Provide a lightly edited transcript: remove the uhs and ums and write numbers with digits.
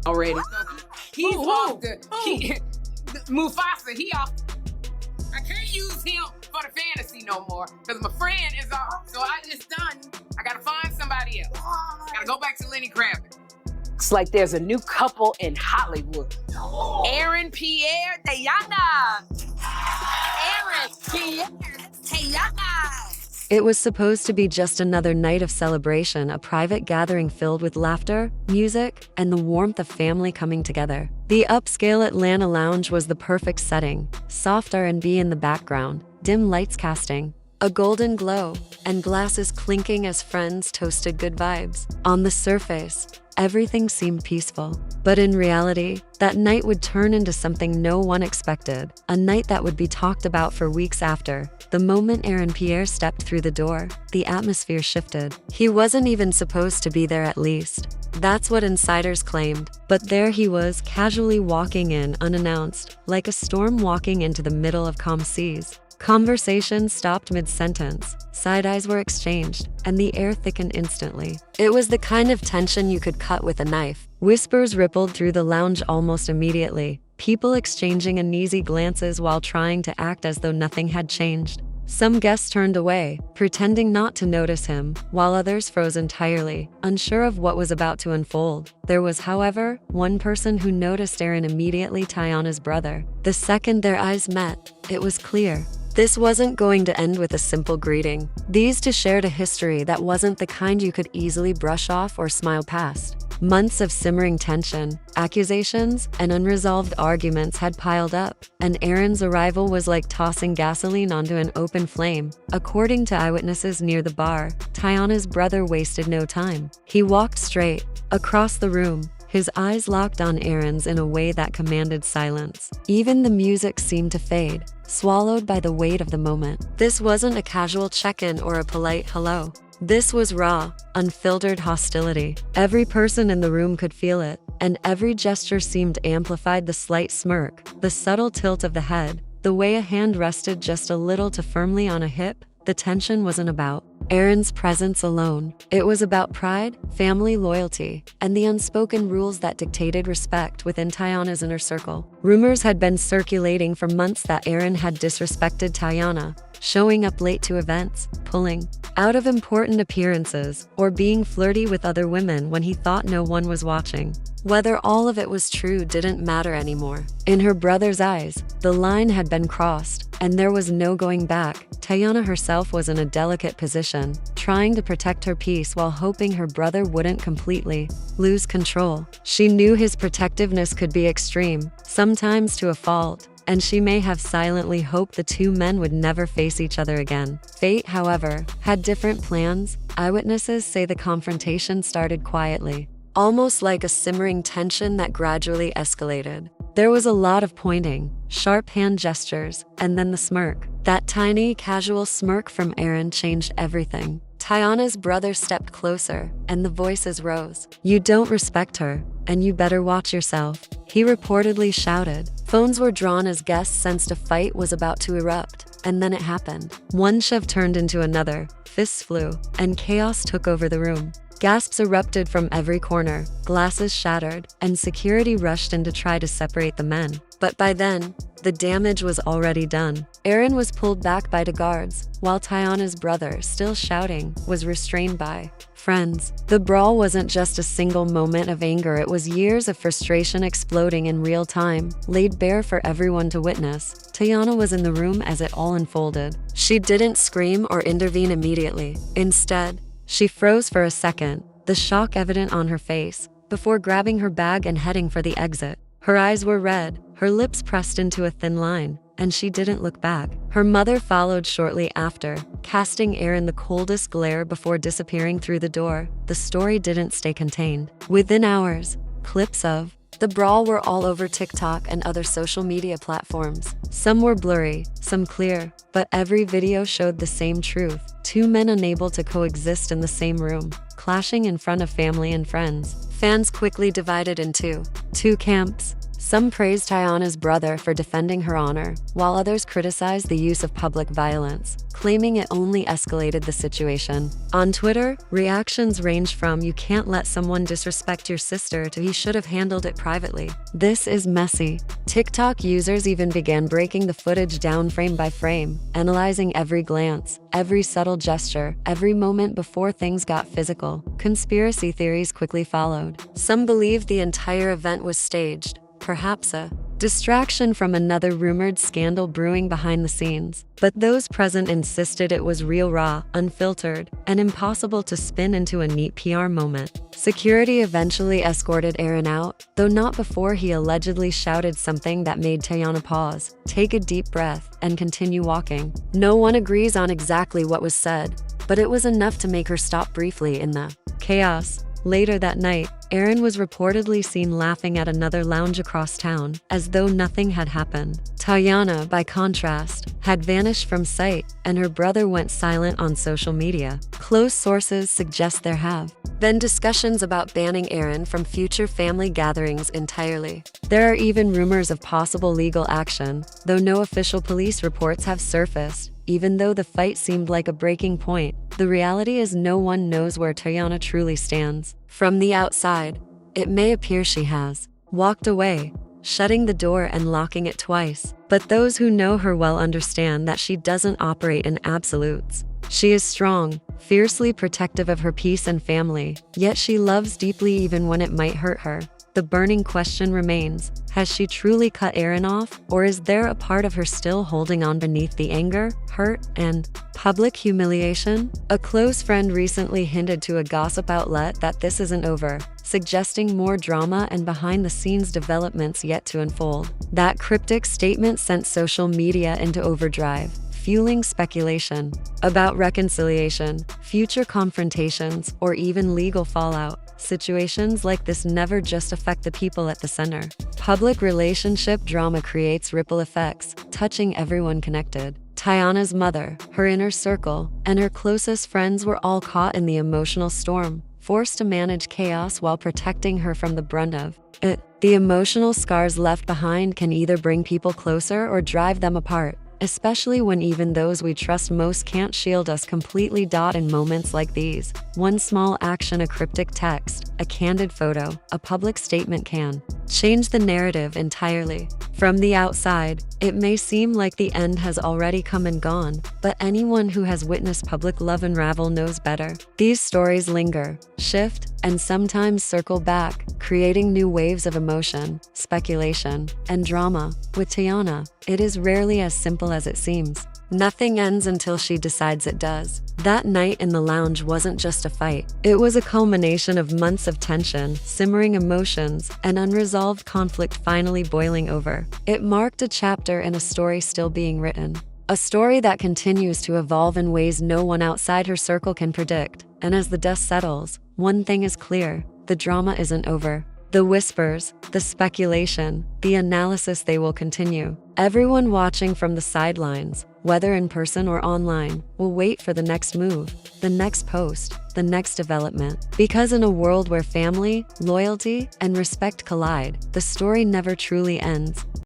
already. He's off Mufasa, he off. I can't use him for the fantasy no more because my friend is off. So I gotta find somebody else. Gotta go back to Lenny Kravitz. Looks like there's a new couple in Hollywood. Aaron Pierre, Teyana. Aaron Pierre, Teyana. It was supposed to be just another night of celebration, a private gathering filled with laughter, music, and the warmth of family coming together. The upscale Atlanta lounge was the perfect setting, soft R&B in the background, dim lights casting a golden glow, and glasses clinking as friends toasted good vibes. On the surface, everything seemed peaceful. But in reality, that night would turn into something no one expected, a night that would be talked about for weeks after. The moment Aaron Pierre stepped through the door, the atmosphere shifted. He wasn't even supposed to be there, at least. That's what insiders claimed. But there he was, casually walking in unannounced, like a storm walking into the middle of calm seas. Conversation stopped mid-sentence, side-eyes were exchanged, and the air thickened instantly. It was the kind of tension you could cut with a knife. Whispers rippled through the lounge almost immediately, people exchanging uneasy glances while trying to act as though nothing had changed. Some guests turned away, pretending not to notice him, while others froze entirely, unsure of what was about to unfold. There was, however, one person who noticed Aaron immediately: Teyana's brother. The second their eyes met, it was clear. This wasn't going to end with a simple greeting. These two shared a history that wasn't the kind you could easily brush off or smile past. Months of simmering tension, accusations, and unresolved arguments had piled up, and Aaron's arrival was like tossing gasoline onto an open flame. According to eyewitnesses near the bar, Teyana's brother wasted no time. He walked straight across the room, his eyes locked on Aaron's in a way that commanded silence. Even the music seemed to fade, swallowed by the weight of the moment. This wasn't a casual check-in or a polite hello. This was raw, unfiltered hostility. Every person in the room could feel it, and every gesture seemed amplified: the slight smirk, the subtle tilt of the head, the way a hand rested just a little too firmly on a hip. The tension wasn't about Aaron's presence alone. It was about pride, family loyalty, and the unspoken rules that dictated respect within Teyana's inner circle. Rumors had been circulating for months that Aaron had disrespected Teyana, showing up late to events, pulling out of important appearances, or being flirty with other women when he thought no one was watching. Whether all of it was true didn't matter anymore. In her brother's eyes, the line had been crossed, and there was no going back. Teyana herself was in a delicate position, trying to protect her peace while hoping her brother wouldn't completely lose control. She knew his protectiveness could be extreme, sometimes to a fault, and she may have silently hoped the two men would never face each other again. Fate, however, had different plans. Eyewitnesses say the confrontation started quietly, almost like a simmering tension that gradually escalated. There was a lot of pointing, sharp hand gestures, and then the smirk. That tiny, casual smirk from Aaron changed everything. Teyana's brother stepped closer, and the voices rose. "You don't respect her, and you better watch yourself," he reportedly shouted. Phones were drawn as guests sensed a fight was about to erupt, and then it happened. One shove turned into another, fists flew, and chaos took over the room. Gasps erupted from every corner, glasses shattered, and security rushed in to try to separate the men. But by then, the damage was already done. Aaron was pulled back by the guards, while Teyana's brother, still shouting, was restrained by friends. The brawl wasn't just a single moment of anger, it was years of frustration exploding in real time, laid bare for everyone to witness. Teyana was in the room as it all unfolded. She didn't scream or intervene immediately. Instead, she froze for a second, the shock evident on her face, before grabbing her bag and heading for the exit. Her eyes were red, her lips pressed into a thin line, and she didn't look back. Her mother followed shortly after, casting Aaron the coldest glare before disappearing through the door. The story didn't stay contained. Within hours, clips of the brawl were all over TikTok and other social media platforms. Some were blurry, some clear, but every video showed the same truth. Two men unable to coexist in the same room, clashing in front of family and friends. Fans quickly divided into two camps. Some praised Teyana's brother for defending her honor, while others criticized the use of public violence, claiming it only escalated the situation. On Twitter, reactions ranged from "you can't let someone disrespect your sister" to "he should have handled it privately. This is messy." TikTok users even began breaking the footage down frame by frame, analyzing every glance, every subtle gesture, every moment before things got physical. Conspiracy theories quickly followed. Some believed the entire event was staged, perhaps a distraction from another rumored scandal brewing behind the scenes. But those present insisted it was real, raw, unfiltered, and impossible to spin into a neat PR moment. Security eventually escorted Aaron out, though not before he allegedly shouted something that made Teyana pause, take a deep breath, and continue walking. No one agrees on exactly what was said, but it was enough to make her stop briefly in the chaos. Later that night, Aaron was reportedly seen laughing at another lounge across town, as though nothing had happened. Teyana, by contrast, had vanished from sight, and her brother went silent on social media. Close sources suggest there have been discussions about banning Aaron from future family gatherings entirely. There are even rumors of possible legal action, though no official police reports have surfaced. Even though the fight seemed like a breaking point, the reality is no one knows where Teyana truly stands. From the outside, it may appear she has walked away, shutting the door and locking it twice. But those who know her well understand that she doesn't operate in absolutes. She is strong, fiercely protective of her peace and family, yet she loves deeply even when it might hurt her. The burning question remains, has she truly cut Aaron off, or is there a part of her still holding on beneath the anger, hurt, and public humiliation? A close friend recently hinted to a gossip outlet that this isn't over, suggesting more drama and behind-the-scenes developments yet to unfold. That cryptic statement sent social media into overdrive, fueling speculation about reconciliation, future confrontations, or even legal fallout. Situations like this never just affect the people at the center. Public relationship drama creates ripple effects, touching everyone connected. Teyana's mother, her inner circle, and her closest friends were all caught in the emotional storm, forced to manage chaos while protecting her from the brunt of it. The emotional scars left behind can either bring people closer or drive them apart, especially when even those we trust most can't shield us completely. In moments like these, one small action, a cryptic text, a candid photo, a public statement can change the narrative entirely. From the outside, it may seem like the end has already come and gone, but anyone who has witnessed public love unravel knows better. These stories linger, shift, and sometimes circle back, creating new waves of emotion, speculation, and drama. With Teyana, it is rarely as simple as it seems. Nothing ends until she decides it does. That night in the lounge wasn't just a fight. It was a culmination of months of tension, simmering emotions, and unresolved conflict finally boiling over. It marked a chapter in a story still being written. A story that continues to evolve in ways no one outside her circle can predict. And as the dust settles, one thing is clear: the drama isn't over. The whispers, the speculation, the analysis, they will continue. Everyone watching from the sidelines, whether in person or online, will wait for the next move, the next post, the next development. Because in a world where family, loyalty, and respect collide, the story never truly ends.